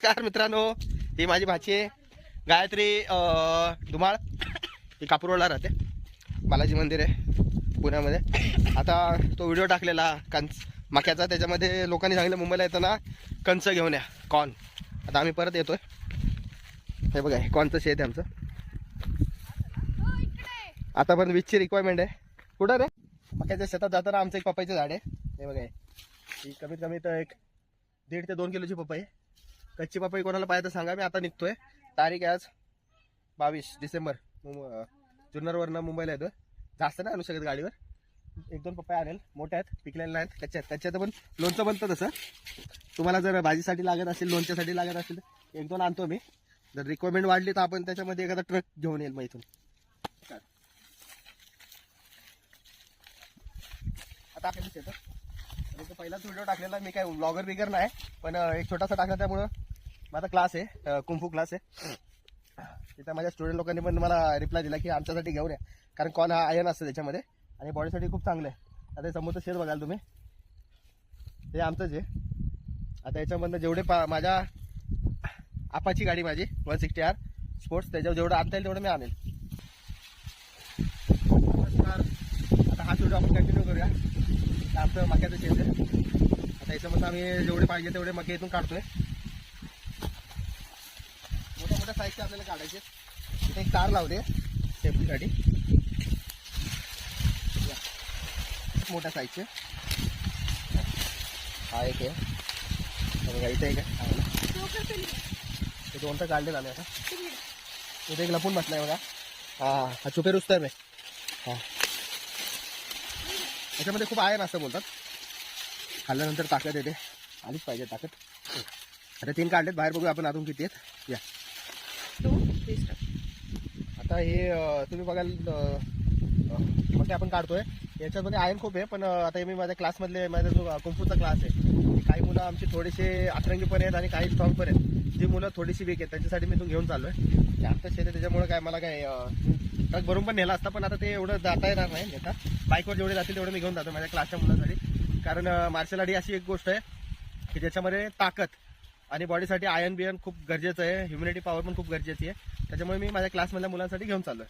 नमस्कार मित्रांनो, ही माझी भाची आहे गायत्री धुमाळ. ही कापूरवाडला राहते. बालाजी मंदिर आहे पुण्यामध्ये. आता तो व्हिडिओ टाकलेला मक्याचा, त्याच्यामध्ये लोकांनी सांगितलं मुंबईला येताना कंच घेऊन या, कॉर्न. आता आम्ही परत येतोय. हे बघा, कॉर्नचं शेत आहे आमचं. आता पण वीजची रिक्वायरमेंट आहे. कुठं रे? मक्याच्या शेतात जाताना आमचं एक पपईचं झाड आहे. हे बघा, ही कमीत कमी तर एक 1.5 ते 2 किलोची पपई. कच्ची पपई कोणाला पाहिजे तर सांगा. मी आता निघतोय. तारीख आहे आज 22 डिसेंबर. जुन्नरवरनं मुंबईला येतोय. जास्त नाही आणू शकत गाडीवर. 1-2 पपई आणेल. मोठ्या आहेत, पिकलेल्या नाहीत, कच्च्या आहेत. कच्च्याचं पण लोणचं बनतं तसं. तुम्हाला जर भाजीसाठी लागत असेल, लोणच्यासाठी लागत असेल तर 1-2 आणतो मी. जर रिक्वायरमेंट वाढली तर आपण त्याच्यामध्ये एखादा ट्रक घेऊन येईल मग इथून. आता आपल्याला शेतात पहिलाच व्हिडिओ टाकलेला. मी काय ब्लॉगर बिगर नाही, पण एक छोटासा टाकला. त्यामुळं माझा क्लास आहे, कुंफू क्लास आहे. तिथं माझ्या स्टुडंट लोकांनी पण मला रिप्लाय दिला की आमच्यासाठी घेऊन या, कारण कॉर्न हा आयर्न असतं त्याच्यामध्ये आणि बॉडीसाठी खूप चांगलं आहे. आता समोरचं शेत बघाल तुम्ही, ते आमचंच आहे. आता याच्यामधनं जेवढे माझ्या आपाची गाडी, माझी 160R स्पोर्ट्स, त्याच्यावर जेवढं आणता येईल तेवढं मी आणेल. आता हा व्हिडिओ आपण कंटिन्यू करूया. आमचं मक्याचं शेत आहे. आता याच्यामध्ये आम्ही जेवढे पाहिजे तेवढे मके इथून काढतोय. मोठ्या मोठ्या साईजचे आपल्याला काढायचे. इथे एक तार लावते सेफ्टीसाठी, मोठ्या साईजचे. हा एक आहे, इथे एक आहे. ते 2 तर काढले झाले. आता इथे एक लपून बसलाय बघा. हा छुपे रुस्तम आहे. हा, त्याच्यामध्ये खूप आयर्न असं बोलतात. खाल्ल्यानंतर ताकद येते, आलीच पाहिजे ताकद. आता 3 काढलेत. बाहेर बघू आपण अजून किती आहेत. या आता हे तुम्ही बघाल मग आपण काढतोय. याच्यामध्ये आयर्न खूप आहे. पण आता मी माझ्या क्लासमधले, माझा जो कुंफूचा क्लास आहे, काही मुलं आमची थोडीशी अतरंगी पण आहेत आणि काही स्ट्रॉंग पण आहेत. जी मुलं थोडीशी वीक आहेत त्यांच्यासाठी मी इथून घेऊन चाललोय. आमचं शेत आहे त्याच्यामुळे काय मला काय ट्रक भरून पण नेला असता, पण आता ते एवढं जाता येणार नाही. नेता बाईकवर जेवढे जातील तेवढे मी घेऊन जातो माझ्या क्लासच्या मुलांसाठी. कारण मार्शल आर्ट ही अशी एक गोष्ट आहे की ज्याच्यामध्ये ताकद आणि बॉडीसाठी आयर्न बियर्न खूप गरजेचं आहे. ह्युमिनिटी पॉवर पण खूप गरजेची आहे. त्याच्यामुळे मी माझ्या क्लासमधल्या मुलांसाठी घेऊन चाललोय.